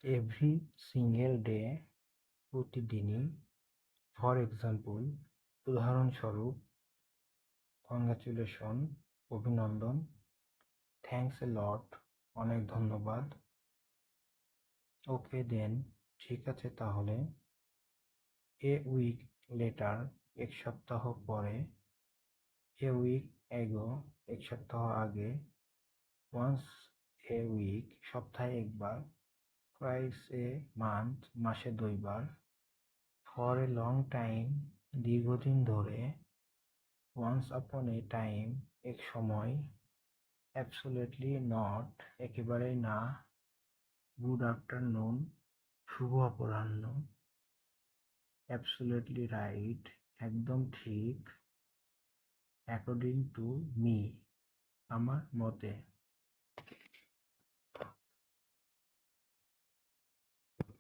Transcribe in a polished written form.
Every single day, প্রতিদিনই। For example, উদাহরণস্বরূপ, congratulation, অভিনন্দন, থ্যাঙ্কস এ লট, অনেক ধন্যবাদ, ওকে দেন, ঠিক আছে তাহলে, এ উইক লেটার, এক সপ্তাহ পরে, এ উইক এগো, এক সপ্তাহ আগে, ওয়ান্স এ উইক, সপ্তাহে একবার, ট্রাইস এ মান্থ, মাসে 2 বার, ফর এ লং টাইম, দীর্ঘদিন ধরে, ওয়ান্স আপন এ টাইম, এক সময়, অ্যাবসোলিউটলি নট, একেবারেই না, গুড আফটারনুন, শুভ অপরাহ্ন, অ্যাবসোলিউটলি রাইট, একদম ঠিক, অ্যাকর্ডিং টু মি, আমার মতে।